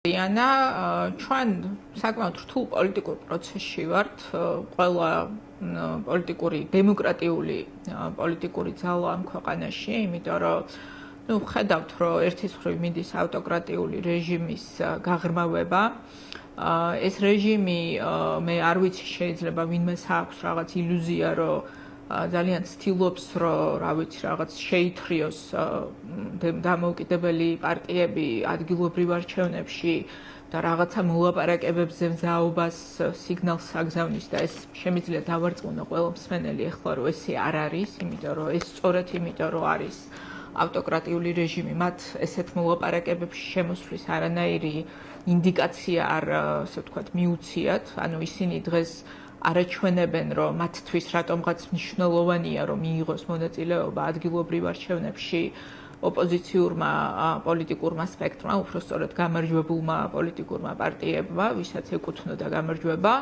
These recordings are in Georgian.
Diana, ჩვენ საკმაოდ რთულ პოლიტიკურ პროცესში ვართ. ყველა პოლიტიკური დემოკრატიული პოლიტიკური ძალა ამ ქვეყანაში, იმიტომ რომ ხედავთ, რომ ერთის მხრივ მიდის ავტოკრატიული რეჟიმის გაღრმავება. ეს რეჟიმი მე არ ვიცი, შეიძლება ვინმეს აქვს რაღაც ილუზია, რომ ძალიან ცდილობს, რომ რა ვიცი, რაღაც შეითრიოს დამოუკიდებელი პარტიები ადგილობრივ არჩევნებში და რაღაცა მოლაპარაკებებზე მზაობას სიგნალს აგზავნის და ეს შემიძლია დავარწმუნო ყველა მსმენელი ახლა, რომ ესე არ არის, იმიტომ რომ ეს სწორედ იმიტომ რომ არის ავტოკრატიული რეჟიმი, მათ ესეთ მოლაპარაკებებში შემოსვლის არანაირი ინდიკაცია არ, ასე ვთქვათ, მიუციათ, ანუ ისინი დღეს არაჩვენებენ, რომ მათთვის რატომღაც მნიშვნელოვანია, რომ მიიღოს მონაწილეობა ადგილობრივ არჩევნებში ოპოზიციურმა პოლიტიკურმა სპექტრმა, უпростоრად გამარჯვებულმა პოლიტიკურმა პარტიებმა, ვისაც ეკუთვნოდა გამარჯვება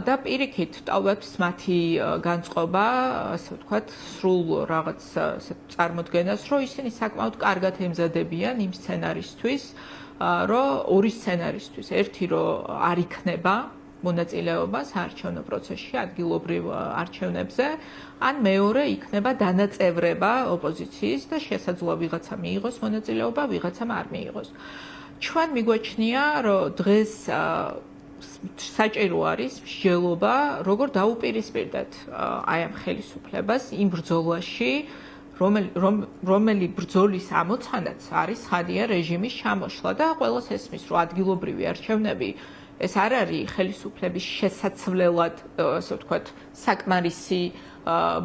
და პირიქით ტოვებს მათი განწყობა, ასე ვთქვათ, სრულ რაღაც წარმოდგენას, რომ ისინი საკმაოდ კარგად ემზადებიან იმ სცენარისთვის, რომ ორი სცენარისთვის, ერთი რომ არ იქნება მონაწილეობა საარჩევნო პროცესში ადგილობრივ არჩევნებზე, ან მეორე იქნება დანაწევრება ოპოზიციის და შესაძლოა ვიღაცა მიიღოს მონაწილეობა, ვიღაცამ არ მიიღოს. ჩვენ მიგვაჩნია, რომ დღეს საჭირო არის მსჯელობა, როგორ დაუპირისპირდეთ აი ამ ხელისუფლებას იმ ბრძოლაში, რომელი ბრძოლის ამოცანაც არის ხადია რეჟიმის ჩამოშლა და ყველას ესმის, რომ ადგილობრივი არჩევნები ეს არ არის ხელისუფლების შესაცვლელად, ასე ვთქვათ, საკმარისი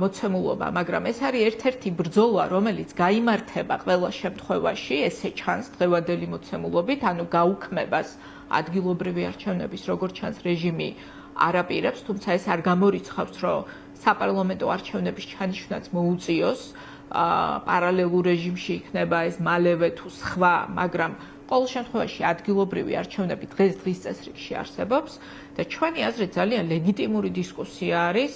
მოცემულობა, მაგრამ ეს არის ერთ-ერთი ბრძოლა, რომელიც გაიმართება ყველა შემთხვევაში, ესე ჩანს დღევანდელი მოცემულობით, ანუ გაუქმებას ადგილობრივი არჩევნების, როგორც ჩანს, რეჟიმი არაპირებს, თუმცა ეს არ გამორიცხავს, რომ საპარლამენტო არჩევნების ჩანიშვნაც მოუწიოს, პარალელურ რეჟიმში იქნება ეს მალევე თუ სხვა, მაგრამ ყოველ შემთხვევაში ადგილობრივი არჩევნები დღის წესრიგში არსებობს და ჩვენი აზრით ძალიან ლეგიტიმური დისკუსია არის,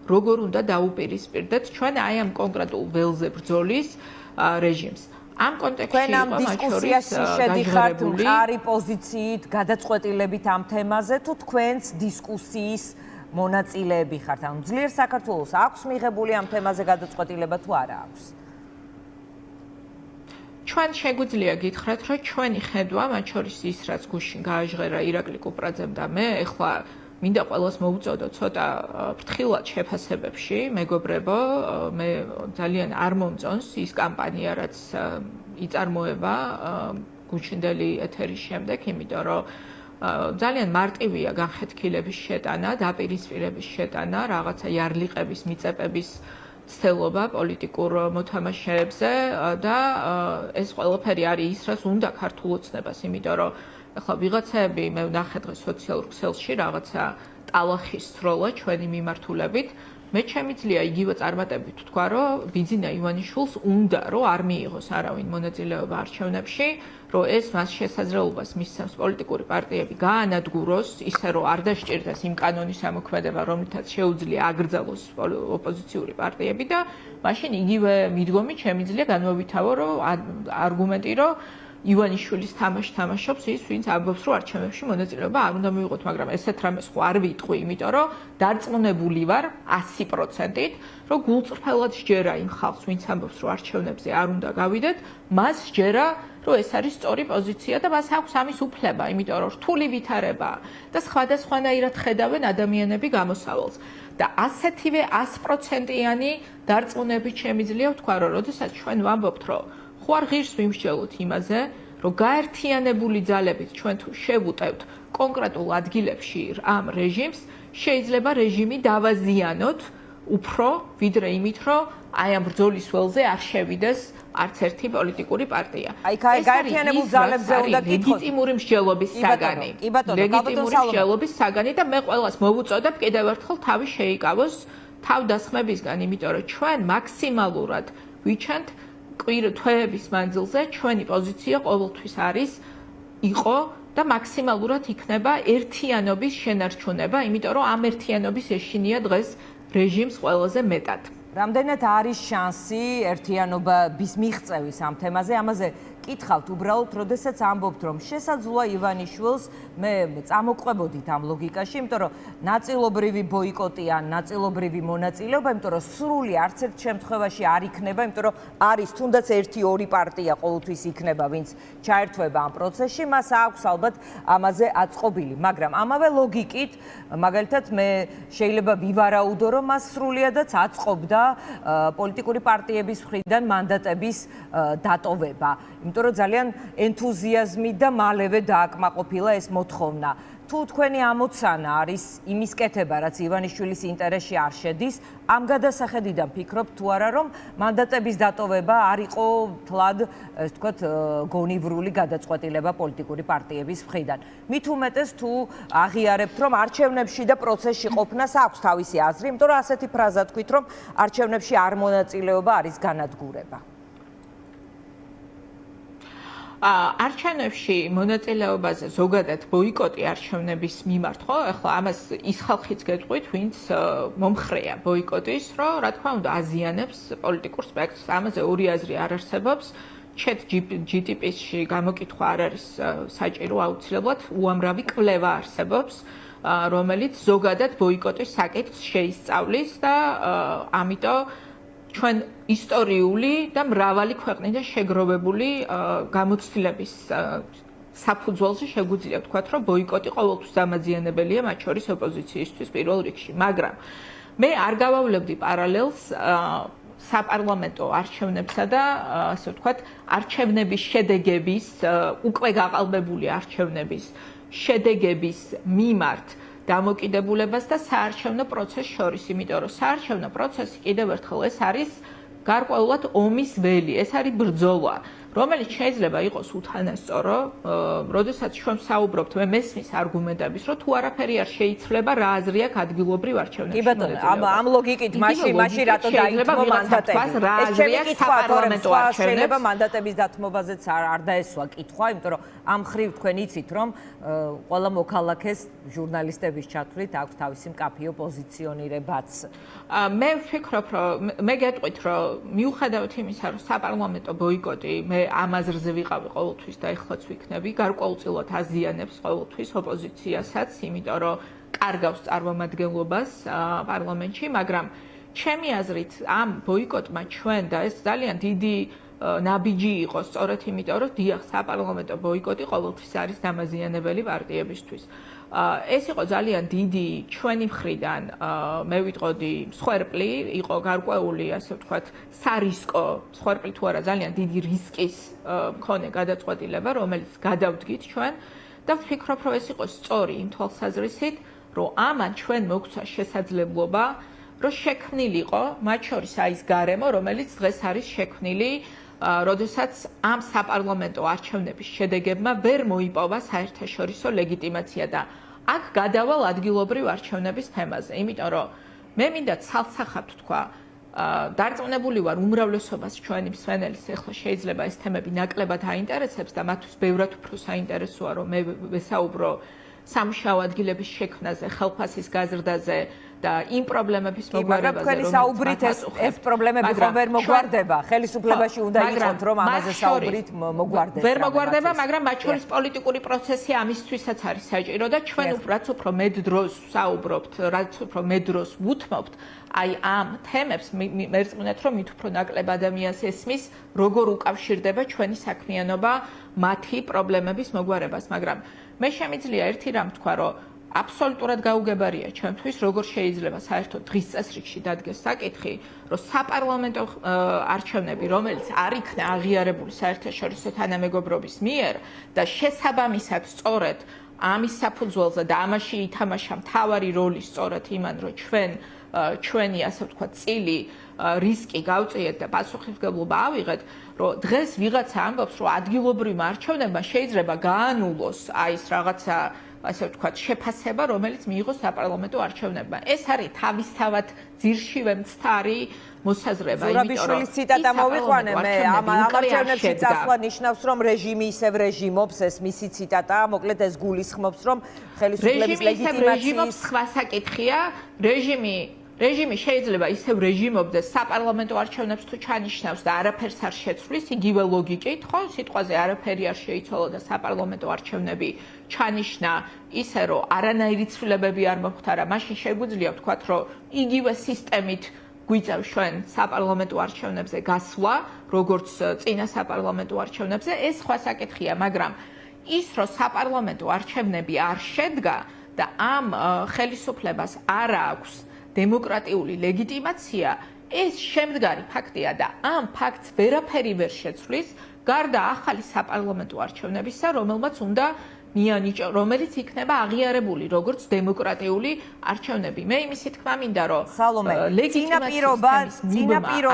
როგორ უნდა დაუპირისპირდეთ ჩვენ აი ამ კონკრეტულ ველზე ბრძოლის რეჟიმს. ამ კონტექსტში თქვენ ამ დისკუსიაში შედიხართ მყარი პოზიციით, გადაწყვეტილებით ამ თემაზე თუ თქვენს დისკუსიის მონაწილეები ხართ? ანუ ძლიერ საქართველოს აქვს მიღებული ამ თემაზე გადაწყვეტილება თუ არა აქვს? ჩვენ შეგვიძლია გითხრათ, რომ ჩვენი ხედვა, მათ შორის ის, რაც გუშინ გააჟღერა ირაკლი კუპრაძემ და მე, ეხლა მინდა ყველას მოვუწოდო ცოტა ფრთხილად შეფასებებში, მეგობრებო, მე ძალიან არ მომწონს ის კამპანია, რაც იწარმოება გუშინდელი ეთერის შემდეგ, იმიტომ რომ ძალიან მარტივია განხეთქილების შეტანა, დაპირისპირების შეტანა, რაღაცა იარლიყების, მიწებების ცდელობა პოლიტიკურ მოთამაშეებზე და ეს ყველაფერი არის ის, რაც უნდა ქართულ ოცნებას, იმიტომ რომ ახლა ვიღაცები მე ვნახე დღეს სოციალურ ქსელში რაღაცა ტალახის სროლა ჩვენი მიმართულებით, მე შემიძლია იგივე წარმატებით ვთქვა, რომ ბიძინა ივანიშვილს უნდა რომ არ მიიღოს არავინ მონაწილეობა არჩევნებში, რომ ეს მას შესაძლებლობას მისცემს პოლიტიკური პარტიები გაანადგუროს, ისე რომ არ დასჭირდეს იმ კანონის ამოქმედება, რომლითაც შეუძლია აგრძელოს ოპოზიციური პარტიები და მაშინ იგივე მიდგომით შემიძლია განმოვითავო, რომ არგუმენტი, რომ ივანიშვილის თამაშობს ის, ვინც ამბობს, რომ არჩევნებში მონაწილეობა არ უნდა მიიღოთ, მაგრამ ესეთ რამეს ხო არ ვიტყვი, იმიტომ რომ დარწმუნებული ვარ 100%-ით, რომ გულწრფელად სჯერა იმ ხალხს, ვინც ამბობს, რომ არჩევნებზე არ უნდა გავიდეთ, მას სჯერა, რომ ეს არის სწორი პოზიცია და მას აქვს ამის უფლება, იმიტომ რომ რთული ვითარება და სხვადასხვანაირად ხედავენ ადამიანები გამოსავალს. და ასეთივე 100%-იანი დარწმუნებით შემიძლია ვთქვა, რომ როდესაც ჩვენ ვამბობთ, რომ ხო არ ღირს ვიმსჯელოთ იმაზე, რომ გაერთიანებული ძალებით ჩვენ თუ შევუტევთ კონკრეტულ ადგილებში ამ რეჟიმს, შეიძლება რეჟიმი დავაზიანოთ უფრო ვიდრე იმით, რომ აი ამ ბრძოლის ველზე არ შევიდეს არც ერთი პოლიტიკური პარტია. აი გაერთიანებულ ძალებზე უნდა გითხოთ. ლეგიტიმური მსჯელობის საგანი. ლეგიტიმური მსჯელობის საგანი და მე ყველას მოვუწოდებ კიდევ ერთხელ თავი შეიკავოს თავდასხმებისგან, იმიტომ რომ ჩვენ მაქსიმალურად ვიჩენთ თვეების მანძილზე ჩვენი პოზიცია ყოველთვის არის იყო და მაქსიმალურად იქნება ერთიანობის შენარჩუნება, იმიტომ რომ ამ ერთიანობის ეშინია დღეს რეჟიმს ყველაზე მეტად. რამდენად არის შანსი ერთიანობის მიღწევის ამ თემაზე? ამაზე კითხავთ უბრალოდ, როდესაც ამბობთ, რომ შესაძლოა ივანიშვილს მე წამოყვებოდით ამ ლოგიკაში, იმიტომ რომ ნაწილობრივი ბოიკოტი ან ნაწილობრივი მონაწილეობა, იმიტომ რომ სრული არც ერთ შემთხვევაში არ იქნება, იმიტომ რომ არის თუნდაც 1-2 პარტია ყოველთვის იქნება, ვინც ჩაერთვება ამ პროცესში, მას აქვს ალბათ ამაზე აწყობილი, მაგრამ ამავე ლოგიკით, მაგალითად მე შეიძლება ვივარაუდო, რომ მას სრულიადაც აწყობდა პოლიტიკური პარტიების მხრიდან მანდატების დატოვება. იმიტომ რომ ძალიან ენთუზიაზმით და მალევე დააკმაყოფილა ეს მოთხოვნა. თუ თქვენი ამოცანა არის იმის კეთება, რაც ივანიშვილის ინტერესში არ შედის, ამ გადასახედიდან ფიქრობთ თუ არა, რომ მანდატების დატოვება არ იყო თლად, ასე ვთქვათ, გონივრული გადაწყვეტილება პოლიტიკური პარტიების მხრიდან. მით უმეტეს თუ აღიარებთ, რომ არჩევნებში და პროცესში ყოფნას აქვს თავისი აზრი, იმიტომ რომ ასეთი ფრაზა თქვით, რომ არჩევნებში არ მონაწილეობა არის განადგურება. არჩევნებში მონაწილეობაზე ზოგადად ბოიკოტი არჩევნების მიმართ, ხო? ახლა ამას ის ხალხიც გეტყვით, ვინც მომხრეა ბოიკოტის, რომ რა თქმა უნდა აზიანებს პოლიტიკურ სპექტრს. ამაზე ორი აზრი არ არსებობს. ChatGPT-ში გამოკითხვა არ არის საჭირო აუცილებლად, უამრავი კვლევა არსებობს, რომელიც ზოგადად ბოიკოტის საკითხს შეისწავლის და ამიტომ ჩვენ ისტორიული და მრავალი ქვეყნიდან შეგროვებული გამოცდილების საფუძველზე შეგვიძლია ვთქვათ, რომ ბოიკოტი ყოველთვის დამაზიანებელია, მათ შორის ოპოზიციისთვის პირველ რიგში. მაგრამ მე არ გავავლებდი პარალელს საპარლამენტო არჩევნებსა და ასე ვთქვათ, არჩევნების შედეგების, უკვე გაყალბებული არჩევნების შედეგების მიმართ დამოკიდებულებას და საარჩევნო პროცესს შორის, იმიტომ რომ საარჩევნო პროცესი კიდევ ერთხელ ეს არის გარკვეულად ომის ველი, ეს არის ბრძოლა, რომელიც შეიძლება იყოს უთანასწორო, როდესაც ჩვენ ვსაუბრობთ, მე მესმის არგუმენტების, რომ თუ არაფერი არ შეიცვლება, რა აზრი აქვს ადგილობრივ არჩევნებში. კი ბატონო, ამ ლოგიკით მაშინ რატო დაითმო მანდატები? ეს ჩემი კითხვა, შეიძლება მანდატების დათმობაზეც არ დაესვა კითხვა, იმიტომ რომ ამ ხრივ თქვენ იცით, რომ ყველა მოქალაქეს ჟურნალისტების ჩათვლით აქვს თავისი მკაფიო პოზიციონირებაც. მე ვფიქრობ, რომ მე გეტყვით, რომ მიუხედავად იმისა, რომ საპარლამენტო ბოიკოტი მე ამ აზრზე ვიყავი ყოველთვის და ეხლაც ვიქნები, გარკვეულწილად აზიანებს ყოველთვის ოპოზიციასაც, იმიტომ რომ კარგავს წარმომადგენლობას პარლამენტში, მაგრამ ჩემი აზრით ამ ბოიკოტმა ჩვენ და ეს ძალიან დიდი ნაბიჯი იყო სწორედ იმიტომ, რომ დიახ, საპარლამენტო ბოიკოტი ყოველთვის არის დამაზიანებელი პარტიებისთვის. ეს იყო ძალიან დიდი ჩვენი მხრიდან, მე ვიტყოდი, მსხვერპლი, იყო გარკვეული, ასე ვთქვათ, სარისკო, მსხვერპლი თუ არა, ძალიან დიდი რისკის მქონე გადაწყვეტილება, რომელიც გადავდგით ჩვენ და ვფიქრობ, რომ ეს იყო სწორი იმ თვალსაზრისით, რომ ამან ჩვენ მოგვცა შესაძლებლობა, რომ შექმნილიყო, მათ შორის ის გარემო, რომელიც დღეს არის შექმნილი, როდესაც ამ საპარლამენტო არჩევნების შედეგებმა ვერ მოიპოვა საერთაშორისო ლეგიტიმაცია და აქ გადავალ ადგილობრივ არჩევნების თემაზე, იმიტომ რომ მე მინდა ცალსახად ვთქვა, დარწმუნებული ვარ უმრავლესობას ჩვენი მსმენელის ახლა შეიძლება ეს თემები ნაკლებად აინტერესებს და მათთვის ბევრად უფრო საინტერესოა, რომ მე ვესაუბრო სამუშაო ადგილების შექმნაზე, ხელფასის გაზრდაზე და იმ პრობლემების მოგვარებაზე, თქვენი საუბრით ეს პრობლემები ხომ ვერ მოგვარდება, ხელისუფლებაში უნდა იყოთ, რომ ამაზე საუბრით მოგვარდეს. ვერ მოგვარდება, მაგრამ მათ შორის პოლიტიკური პროცესი ამისთვისაც არის საჭირო და ჩვენ რაც უფრო მეტ დროს ვსაუბრობთ, რაც უფრო მეტ დროს ვუთმობთ, აი ამ თემებს მერწმუნეთ, რომ მით უფრო ნაკლებ ადამიანს ესმის, როგორ უკავშირდება ჩვენი საქმიანობა მათი პრობლემების მოგვარებას, მაგრამ მე შემიძლია ერთი რამ ვთქვა, რომ აბსოლუტურად გაუგებარია ჩემთვის, როგორ შეიძლება საერთოდ დღის წესრიგში დადგეს საკითხი, რომ საპარლამენტო არჩევნები, რომელიც არ იქნა აღიარებული საერთაშორისო თანამეგობრობის მიერ და შესაბამისად სწორედ ამის საფუძველზე და ამაში ითამაშა მთავარი როლი სწორედ იმან, რომ ჩვენი ასე ვთქვათ წილი რისკი გავწიეთ და პასუხისმგებლობა ავიღეთ, რომ დღეს ვიღაცა ამბობს, რომ ადგილობრივ არჩევნებმა შეიძლება გაანულოს აი ეს რაღაცა ასე ვთქვათ, შეფასება, რომელიც მიიღო საპარლამენტო არჩევნებმა. ეს არის თავისთავად ძირშივე მცდარი მოსაზრება, იმიტომ რომ ზურაბიშვილის ციტატა მოვიყვანე მე, ამ არჩევნებში წასვლა ნიშნავს, რომ რეჟიმი ისევ რეჟიმობს, ეს მისი ციტატაა, მოკლედ ეს გულისხმობს, რომ ხელისუფლების ლეგიტიმაციის რეჟიმი სხვა საკითხია, რეჟიმი რეჟიმი შეიძლება ისევ რეჟიმობდეს საპარლამენტო არჩევნებს თუ ჩანიშნავს და არაფერს არ შეცვლის, იგივე ლოგიკით, ხო, სიტყვაზე არაფერი არ შეიცვალა და საპარლამენტო არჩევნები ჩანიშნა ისე, რომ არანაირი ცვლილებები არ მოხდარა, მაშინ შეგვიძლია ვთქვათ, რომ იგივე სისტემით გვიწევს ჩვენ საპარლამენტო არჩევნებზე გასვლა, როგორც წინა საპარლამენტო არჩევნებზე, ეს სხვა საკითხია, მაგრამ ის, რომ საპარლამენტო არჩევნები არ შედგა და ამ ხელისუფლებას არ აქვს დემოკრატიული ლეგიტიმაცია, ეს შემდგარი ფაქტია და ამ ფაქტს ვერაფერი ვერ შეცვლის, გარდა ახალი საპარლამენტო არჩევნებისა, რომელიც იქნება აღიარებული როგორც დემოკრატიული არჩევნები. მე იმისი თქმა მინდა, რომ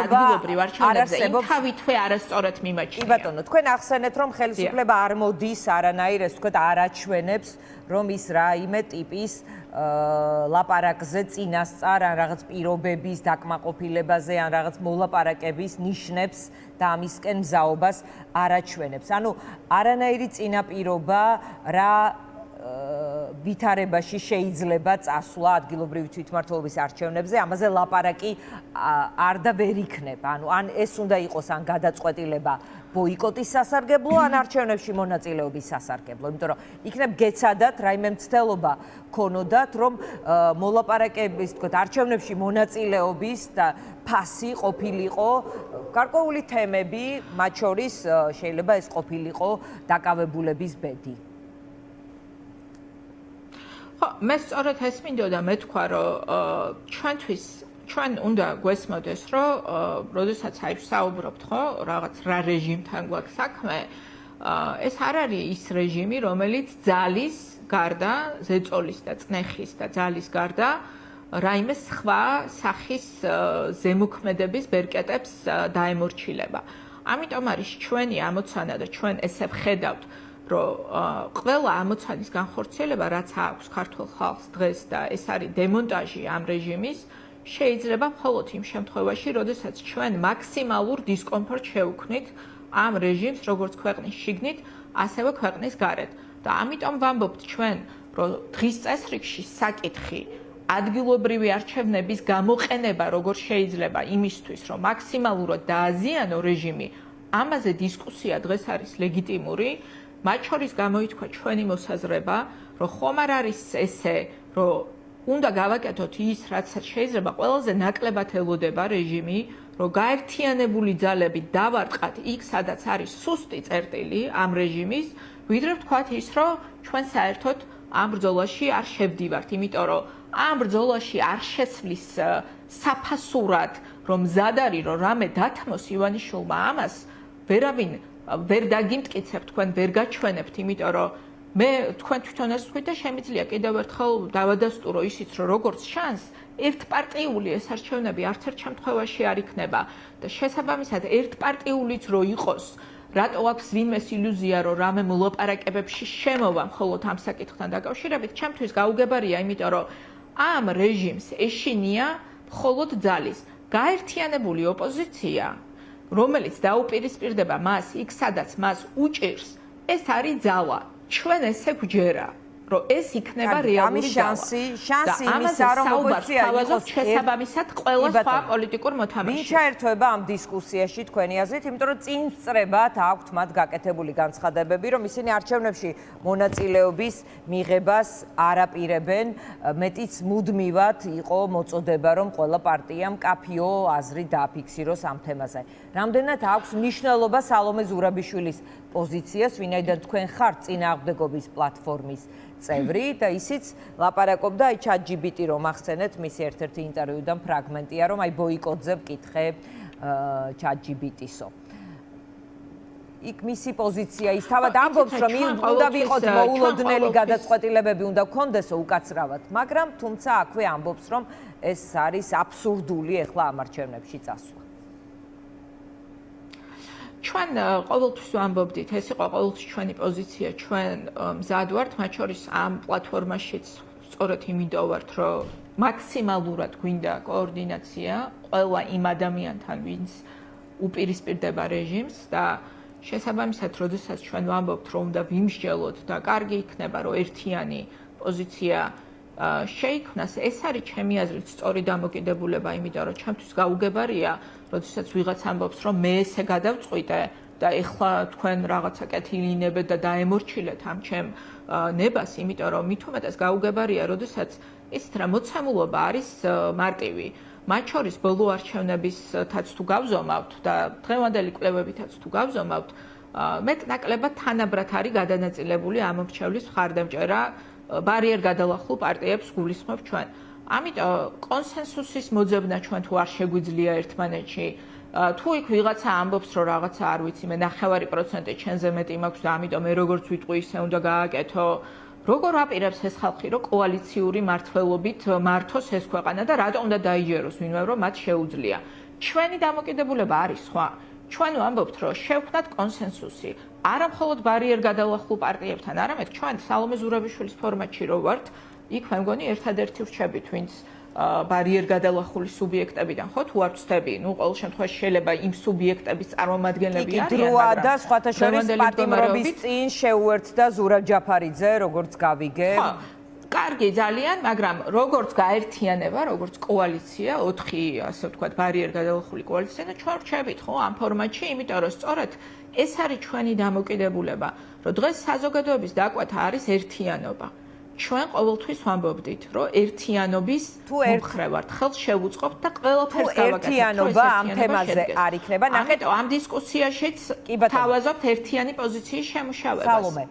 ადგილობრივ არჩევნებზე თავითვე არასწორად მიმაჩნია. კი ბატონო, თქვენ ახსენეთ, რომ ხელისუფლება არ მოდის არანაირ, ეს ვთქვათ, არ აჩვენებს, რომ ის რაიმე ტიპის ლაპარაკზე წინასწარ ან რაღაც პირობების დაკმაყოფილებაზე ან რაღაც მოლაპარაკების ნიშნებს და ამისკენ მზაობას არ აჩვენებს. ანუ არანაირი წინაპირობა რა ვითარებაში შეიძლება წასვლა ადგილობრივი თვითმმართველობის არჩევნებზე, ამაზე ლაპარაკი არ და ვერ იქნება. ანუ ან ეს უნდა იყოს ან გადაწყვეტილება ბოიკოტის სასარგებლო, ან არჩევნებში მონაწილეობის სასარგებლო. იმიტომ რომ იქნებ გეცადათ, რაიმე მცდელობა ქონოდათ, რომ მოლაპარაკების, თქო, არჩევნებში მონაწილეობის და ფასი ყოფილიყო გარკვეული თემები, მათ შორის შეიძლება ეს ყოფილიყო დაკავებულების ბედი. მე სწორედ ეს მინდოდა მეთქვა, რომ ჩვენ უნდა გვესმოდეს, რომ როდესაც აი ვსაუბრობთ, ხო, რაღაც რა რეჟიმთან გვაქვს საქმე, ეს არ არის ის რეჟიმი, რომელიც ძალის გარდა, ზეწოლის და წნეხის და ძალის გარდა რაიმე სხვა სახის ზემოქმედების ბერკეტებს დაემორჩილება. ამიტომ არის ჩვენი ამოცანა და ჩვენ ესე ვხედავთ, რომ ყველა ამოცანის განხორციელება, რაც აქვს ქართულ ხალხს დღეს და ეს არის დემონტაჟი ამ რეჟიმის, შეიძლება მხოლოდ იმ შემთხვევაში, როდესაც ჩვენ მაქსიმალურ დისკომფორტს შევქმნით ამ რეჟიმს, როგორც ქვეყნის შიგნით, ასევე ქვეყნის გარეთ. და ამიტომ ვამბობთ ჩვენ, რომ დღის წესრიგში საკითხი ადგილობრივი არჩევნების გამოყენება როგორ შეიძლება იმისთვის, რომ მაქსიმალურად დააზიანო რეჟიმი, ამაზე დისკუსია დღეს არის ლეგიტიმური. მათ შორის გამოითქვა ჩვენი მოსაზრება, რომ ხომ არ არის ესე, რომ უნდა გავაკეთოთ ის, რაც შეიძლება ყველაზე ნაკლებად ელოდება რეჟიმი, რომ გაერთიანებული ძალები დავარტყათ იქ, სადაც არის სუსტი წერტილი ამ რეჟიმის, ვიდრე ვთქვათ ის, რომ ჩვენ საერთოდ ამ ბრძოლაში არ შევდივართ, იმიტომ რომ ამ ბრძოლაში არ შესვლის საფასურად, რომ მზად არის, რომ რამე დათმოს ივანიშვილმა ამას, ვერავინ ვერ დაგიმტკიცებ, თქვენ ვერ გაჩვენებთ, იმიტომ რომ მე თქვენ თვითონ ეს ვთქვით და შემიძლია კიდევ ერთხელ დავადასტურო ისიც, რომ როგორც ჩანს, ერთპარტიული ეს არჩევნები არც ერთ შემთხვევაში არ იქნება და შესაბამისად ერთპარტიულიც რო იყოს, რატო აქვს ვინმეს ილუზია, რომ რამე მოლაპარაკებებში შემოვა მხოლოდ ამ საკითხთან დაკავშირებით, ჩემთვის გაუგებარია, იმიტომ რომ ამ რეჟიმს ეშინია მხოლოდ ძალის გაერთიანებული ოპოზიცია, რომელიც დაუპირისპირდება მას იქ, სადაც მას უჭირს, ეს არის ძალა. ჩვენ ესე გვჯერა, რომ ეს იქნება რეალური შანსი იმისა, რომ ოპოზიცია იყოს შესაბამისად ყველა სხვა პოლიტიკურ მოთამაშეს. ვინ ჩაერთვება ამ დისკუსიაში თქვენი აზრით, იმიტომ რომ წინ სწრებად აქვთ მათ გაკეთებული განცხადებები, რომ ისინი არჩევნებში მონაწილეობის მიღებას არ აპირებენ, მეტიც მუდმივად იყო მოწოდება, რომ ყველა პარტიამ კაფიო აზრი დააფიქსიროს ამ თემაზე. რამდენად აქვს მნიშვნელობა სალომე ზურაბიშვილის პოზიციას, ვინაიდან თქვენ ხართ წინააღმდეგობის პლატფორმის წევრი და ისიც ლაპარაკობდა აი ChatGPT რომ ახსენეთ მისი ერთ-ერთი ინტერვიუდან ფრაგმენტია რომ აი ბოიკოტზე ვკითხე ChatGPT-სო. იქ მისი პოზიცია ის თავად ამბობს რომ უნდა ვიყოთ მოულოდნელი გადაწყვეტილებები უნდა გქონდესო უკაცრავად, მაგრამ თუმცა აქვე ამბობს რომ ეს არის აბსურდული ახლა ამ არჩევნებში წასვლა. ჩვენ ყოველთვის ვამბობდით, ეს იყო ყოველთვის ჩვენი პოზიცია, ჩვენ მზად ვართ, მათ შორის ამ პლატფორმაშიც სწორედ იმიტომ ვართ, რომ მაქსიმალურად გვინდა კოორდინაცია ყველა იმ ადამიანთან, ვინც უპირისპირდება რეჟიმს და შესაბამისად, როდესაც ჩვენ ვამბობთ, რომ უნდა ვიმსჯელოთ და კარგი იქნება, რომ ერთიანი პოზიცია შეიქმნას, ეს არის ჩემი აზრით სწორი დამოკიდებულება, იმიტომ რომ ჩემთვის გაუგებარია, როდესაც ვიღაც ამბობს, რომ მე ესე გადავწყვიტე და ეხლა თქვენ რაღაცა კეთილინებეთ და დაემორჩილეთ ამ ჩემ ნებას, იმიტომ რომ მით უმეტეს გაუგებარია, როდესაც ისეთ რა მოცემულობა არის მარტივი. მათ შორის ბოლო არჩევნებისთაც თუ გავზომავთ და დღევანდელი კვლევებითაც თუ გავზომავთ, მეტ-ნაკლებად თანაბრად არის გადანაწილებული ამომრჩევლის მხარდამჭერა ბარიერ გადალახულ პარტიებს გულისხმობ ჩვენ. ამიტომ კონსენსუსის მოძებნა ჩვენ თუ არ შეგვიძლია ერთმანეთში, თუ იქ ვიღაცა ამბობს, რომ რაღაცა არ ვიცი, მე 9% ჩვენზე მეტი მაქვს და ამიტომ მე როგორც ვიტყვი, ისე უნდა გააკეთო. როგორ აპირებს ეს ხალხი, რომ კოალიციური მართლობით მართოს ეს ქვეყანა და რატომ უნდა დაიჯეროს ვინმე, რომ მათ შეუძლია. ჩვენი დამოკიდებულება არის სხვა. ჩვენ ვამბობთ, რომ შევქმნათ კონსენსუსი. არა მხოლოდ ბარიერ გადალახულ პარტიებთან, არამედ ჩვენ სალომე ზურაბიშვილის ფორმატში რო ვართ, იქ მე მგონი ერთადერთი ვრჩებით, ვინც ბარიერ გადალახული სუბიექტებიდან ხო თუ არ ვწდები, ნუ ყოველ შემთხვევაში შეიძლება იმ სუბიექტების წარმომადგენლები არიან, დროა და სხვათა შორის პატიმრობის წინ შეუერთდა ზურაბ ჯაფარიძე, როგორც გავიგე. ხო, კარგი ძალიან, მაგრამ როგორც გაერთიანება, როგორც კოალიცია, 4 ასე ვთქვათ, ბარიერ გადალახული კოალიცია და ჩვენ ვრჩებით ხო ამ ფორმატში, იმიტომ რომ სწორედ ეს არის ჩვენი დამოკიდებულება, რომ დღეს საზოგადოების დაკვეთა არის ერთიანობა. ჩვენ ყოველთვის ვამბობდით, რომ ერთიანობის მომხრე ვართ, ხელს შევუწყობთ და ყველაფერს გავაკეთებთ. ერთიანობა ამ თემაზე არ იქნება. ნახეთ, ამ დისკუსიაშიც თავაზობთ ერთიანი პოზიციის შემუშავებას. სალომე,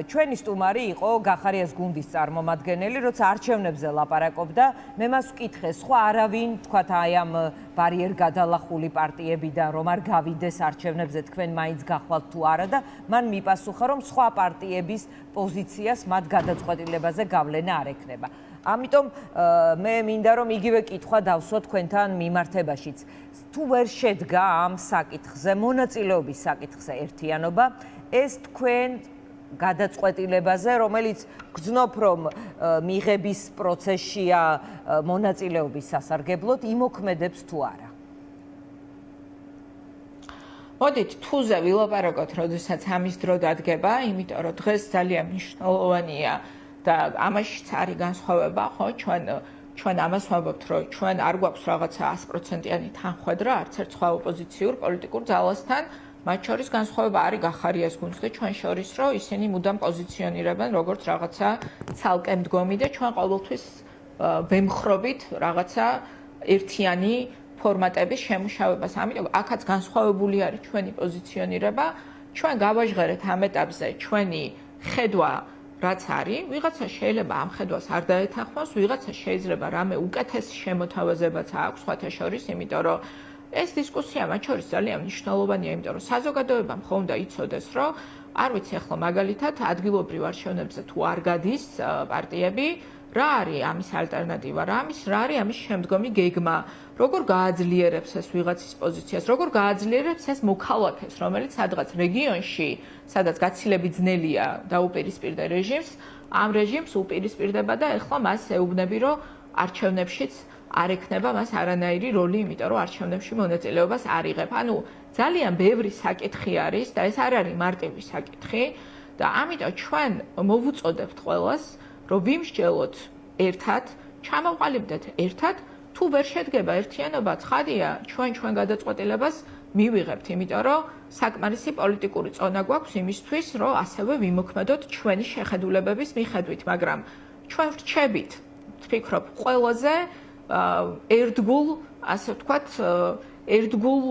ჩვენი სტუმარი იყო გახარიას გუნდის წარმომადგენელი, როცა არჩევნებზე ლაპარაკობდა, მე მას ვკითხე, სხვა არავინ, თქვათ აი ამ ბარიერ გადალახული პარტიებიდან რომ არ გავიდეს არჩევნებზე, თქვენ მაინც გახვალთ თუ არა და მან მიპასუხა, რომ სხვა პარტიების პოზიციას მათ გადაწყვეტილებაზე გავლენა არ ექნება. ამიტომ მე მინდა რომ იგივე კითხვა დავსვათ თქვენთან მიმართებაშიც. თუ ვერ შედგა ამ საკითხზე, მონაწილეობის საკითხზე ერთიანობა, ეს თქვენ გადაწყვეტილებაზე, რომელიც გძნობ რომ მიღების პროცესშია მონაწილეობის სასარგებლოდ, იმოქმედებს თუ არა? მოდით თუზე ვილაპარაკოთ, როდესაც ამის დრო დადგება, იმიტომ რომ დღეს ძალიან მნიშვნელოვანია და ამაშიც არის განსხვავება, ხო, ჩვენ ამას ვამბობთ, რომ ჩვენ არ გვაქვს რაღაცა 100%-იანი თანხwebdriver, არც ერთ სხვა ოპოზიციურ პოლიტიკურ ძალასთან, მათ შორის განსხვავება არის გახარიას გუნდს და ჩვენ შორის, რომ ისინი მუდამ პოზიციონირებენ როგორც რაღაცა ცალკე მდგომი და ჩვენ ყოველთვის ვემხრობით რაღაცა ერთიანი ფორმატების შემუშავებას. ამიტომ აქაც განსხვავებული არის ჩვენი პოზიციონირება. ჩვენ გავაჟღერეთ ამ ეტაპზე ჩვენი ხედვა რაც არის, ვიღაცა შეიძლება ამ ხედვას არ დაეთანხმოს, ვიღაცა შეიძლება რამე უკეთესი შემოთავაზებაც აქვს სხვათა შორის, იმიტომ რომ ეს დისკუსია მათ შორის ძალიან მნიშვნელოვანია, იმიტომ რომ საზოგადოებამ ხომ უნდა იცოდეს, რომ არ ვიცი ახლა მაგალითად ადგილობრივ არჩევნებზე თუ არ გადის პარტიები, რა არის ამის ალტერნატივა, რა არის ამის შემდგომი გეგმა, როგორ გააძლიერებს ეს ვიღაცის პოზიციას, როგორ გააძლიერებს ეს მოქალაქეს, რომელიც სადღაც რეგიონში, სადაც გაცილებით ძნელია დაუპირისპირდა რეჟიმს, ამ რეჟიმს უპირისპირდება და ეხლა მას ეუბნები, რომ არჩევნებშიც არ ექნება მას არანაირი როლი, იმიტომ რომ არჩევნებში მონაწილეობას არ იღებ. ანუ ძალიან ბევრი საკითხი არის და ეს არ არის მარტივი საკითხი და ამიტომ ჩვენ მოვუწოდებთ ყველას, რომ ვიმსჯელოთ ერთად, ჩამოვყალიბდეთ ერთად, თუ ვერ შედგება ერთიანობა, ცხადია, ჩვენ გადაწყვეტილებას მივიღებთ, იმიტომ რომ საკმარისი პოლიტიკური წონა გვაქვს იმისთვის, რომ ასევე ვიმოქმედოთ ჩვენი შეხედულებების მიხედვით, მაგრამ ჩვენ ვრჩებით, ვფიქრობ, ყველაზე ერთგულ, ასე ვთქვათ, ერთგულ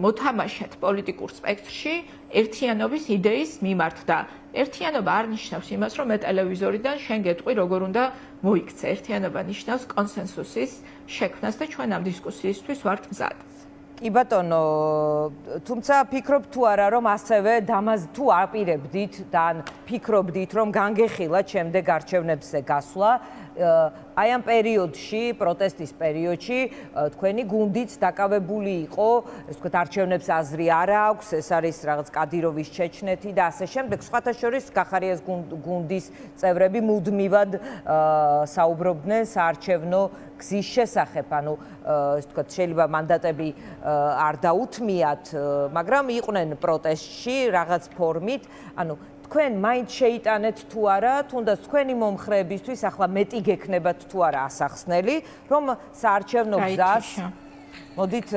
მოთამაშეთ პოლიტიკურ სპექტრში ერთიანობის იდეის მიმართ და ერთიანობა არ ნიშნავს იმას, რომ მე ტელევიზორიდან შენ გეტყვი, როგორ უნდა მოიქცე. ერთიანობა ნიშნავს კონსენსუსის შექმნას და ჩვენ ამ დისკუსიისთვის ვართ მზად. კი ბატონო, თუმცა ფიქრობ თუ არა, რომ ასევე თუ აპირებდით და ფიქრობდით, რომ განგეხილათ შემდეგ არჩევნებზე გასვლა, აი ამ პერიოდში, პროტესტის პერიოდში, თქვენი გუნდიც დაკავებული იყო, ეს ვთქვათ, არჩევნებს აზრი არ აქვს, ეს არის რაღაც კადიროვის ჩეჩნეთი და ასე შემდეგ. სხვათა შორის გახარიას გუნდის წევრები მუდმივად საუბრობდნენ საარჩევნო გზის შესახებ, ანუ ეს ვთქვათ, შეიძლება მანდატები არ დაუთმიათ, მაგრამ იყვნენ პროტესტში რაღაც ფორმით, ანუ თქვენ მაინც შეიტანეთ თუ არა, თუნდაც თქვენი მომხრეებისთვის ახლა მეტი გექნებათ თუ არა ასახსნელი, რომ საარჩევნო გზას მოდით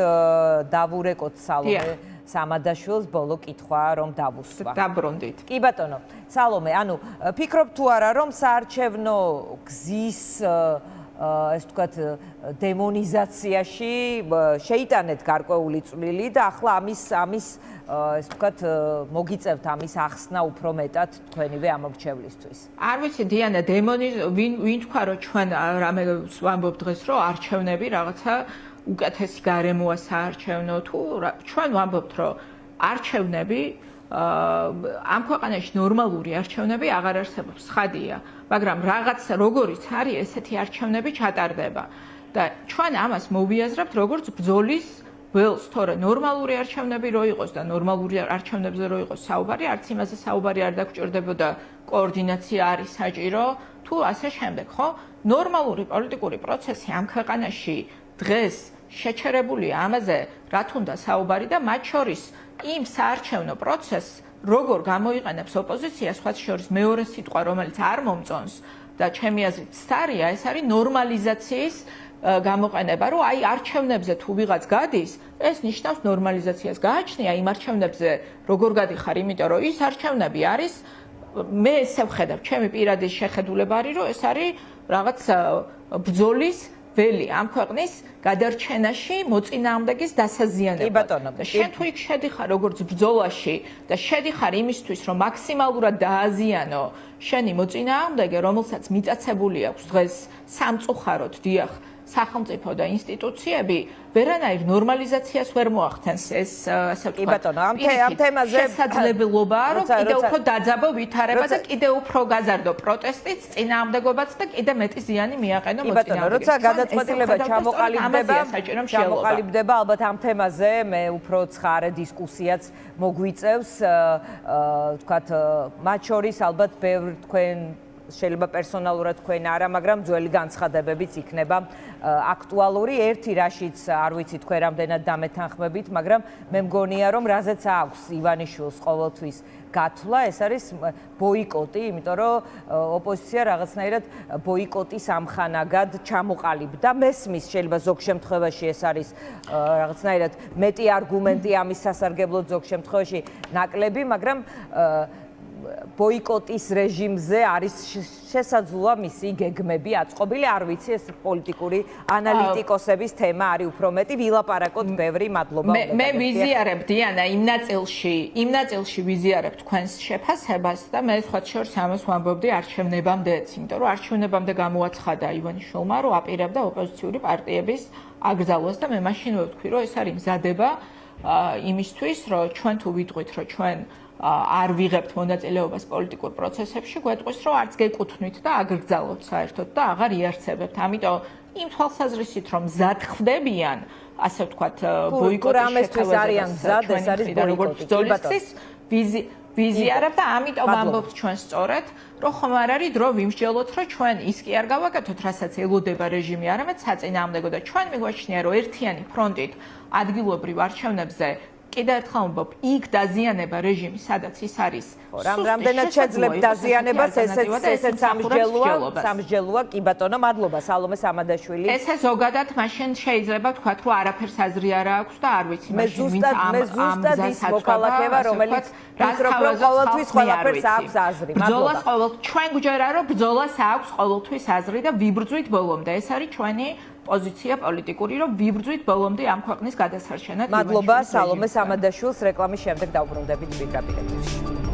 დავურეკოთ სალომე სამადაშვილს ბოლო კითხვა რომ დავუსვა. დაბრუნდით. კი ბატონო, სალომე, ანუ ფიქრობ თუ არა რომ საარჩევნო გზის ეს თქვათ დემონიზაციაში შეიტანეთ გარკვეული წვლილი და ახლა ამის ეს თქვათ მოგიწევთ ამის ახსნა უფრო მეტად თქვენივე ამორჩევლისთვის. არ ვიცი დიანა ვინ თქვა რომ ჩვენ რამე ვამბობ დღეს რომ არჩევნები რაღაცა უკეთესი გარემოა საარჩევნო თუ ჩვენ ვამბობთ რომ არჩევნები ამ ქვეყანაში ნორმალური არჩევნები აღარ არსებობს, ხადია, მაგრამ რაღაც როგორიც არის ესეთი არჩევნები ჩატარდება და ჩვენ ამას მოვიაზრებთ როგორც ბრძოლის ველს, თორე ნორმალური არჩევნები რო იყოს და ნორმალური არჩევნებზე რო იყოს საუბარი, არც იმაზე საუბარი არ დაგჭირდებოდა კოორდინაცია არის საჭირო თუ ასე შემდეგ, ხო? ნორმალური პოლიტიკური პროცესი ამ ქვეყანაში დღეს შეჩერებულია ამაზე, რა თუნდა საუბარი და მათ შორის იმ საარჩევნო პროცესს როგორ გამოიყენებს ოპოზიცია, სხვათა შორის მეორე სიტყვა, რომელიც არ მომწონს და ჩემი აზრით სწარია, ეს არის ნორმალიზაციის გამოყენება, რომ აი არჩევნებზე თუ ვიღაც გადის, ეს ნიშნავს ნორმალიზაციას. გააჩნია იმ არჩევნებზე როგორ გადიხარ, იმიტომ რომ ის არჩევნები არის მე ესე ვხედავ, ჩემი პირადი შეხედულება არის, რომ ეს არის რაღაც ბრძოლის ველი ამ ქვეყნის გადარჩენაში მოწინააღმდეგის დასაზიანება. და შენ თუ იქ შედიხარ როგორც ბრძოლაში და შედიხარ იმისთვის, რომ მაქსიმალურად დააზიანო შენი მოწინააღმდეგე, რომელსაც მიტაცებული აქვს დღეს სამწუხაროდ დიახ სახელმწიფო და ინსტიტუციები, ვერანაირ ნორმალიზაციას ვერ მოახდენს ეს ასე ვთქვათ. ამ თემაზე შესაძლებლობაა, რომ კიდე უფრო დაძაბო ვითარება და კიდე უფრო გაზარდო პროტესტიც, წინააღმდეგობაც და კიდე მეტი ზიანი მიაყენო მოწინააღმდეგეს. როცა გადაწყვეტილება ჩამოყალიბდება, ალბათ ამ თემაზე მე უფრო ცხარე დისკუსიაც მოგვიწევს, ვთქვათ, მათ შორის ალბათ ბევრ თქვენ შეიძლება პერსონალურად თქვენ არა, მაგრამ ძველი განცხადებებიც იქნება აქტუალური. ერთი რაშიც არ ვიცი თქვენ რამდენად დამეთანხმებით, მაგრამ მე მგონია რომ რაზეც აქვს ივანიშვილს ყოველთვის გათვლა, ეს არის ბოიკოტი, იმიტომ რომ ოპოზიცია რაღაცნაირად ბოიკოტის ამხანაგად ჩამოყალიბდა. მესმის შეიძლება ზოგ შემთხვევაში ეს არის რაღაცნაირად მეტი არგუმენტი ამის სასარგებლოდ, ზოგ შემთხვევაში ნაკლები, მაგრამ ბოიკოტის რეჟიმზე არის შესაძლოა მისი გეგმები აწყობილი, არ ვიცი, ეს პოლიტიკური ანალიტიკოსების თემა არის უფრო მეტი, ვილაპარაკოთ ბევრი, მადლობა. მე ვიზიარებ დიანა იმ ნაწილში ვიზიარებ თქვენს შეფასებას და მე სხვა შორის ამას ვამბობდი არჩევნებამდეც, იმიტომ რომ არჩევნებამდე გამოაცხადა ივანიშვილმა, რომ აპირებდა ოპოზიციური პარტიების აკრძალვას და მე მაშინ ვთქვი, რომ ეს არის მზადება იმისთვის, რომ ჩვენ თუ ვიტყვით, რომ ჩვენ არ ვიღებთ მონაწილეობას პოლიტიკურ პროცესებში, გვეტყვის, რომ არც გეკუთვნით და აგრძალოთ საერთოდ და აღარ იარსებებთ. ამიტომ იმ თვალსაზრისით, რომ მზად ხდებიან, ასე ვთქვათ, ბოიკოტის შეთავაზებას, ეს არის ბოიკოტის ვიზიარებ და ამიტომ ამბობთ ჩვენ სწორედ, რომ ხომ არ არის დრო ვიმსჯელოთ, რომ ჩვენ ის კი არ გავაკეთოთ, რასაც ელოდება რეჟიმი, არამედ საწინააღმდეგო და ჩვენ მიგვაჩნია, რომ ერთიანი ფრონტით ადგილობრივ არჩევნებზე კიდევ ერთხელ ვამბობ, იქ დაზიანება რეჟიმი, სადაც ის არის. რამდენად შეძლებთ დაზიანებას, ესეც სამსჯელოა, კი ბატონო, მადლობა, სალომე სამადაშვილი. ესე ზოგადად მაშინ შეიძლება ვთქვათ, რომ არაფერს აზრი არ აქვს და არ ვიცი, მაშინ ვინც მე ზუსტად ის მოქალაქეა, რომელიც ყოველთვის ყველაფერს აქვს აზრი. ბრძოლას ჩვენ გვჯერა, რომ ბრძოლას აქვს ყოველთვის აზრი და ვიბრძვით ბოლომდე. ეს არის ჩვენი პოზიცია პოლიტიკური, რომ ვიბრძვით ბოლომდე ამ ქვეყნის გადასარჩენად. მადლობა სალომე სამადაშვილს, რეკლამის შემდეგ დავბრუნდებით პირდაპირ ეთერში.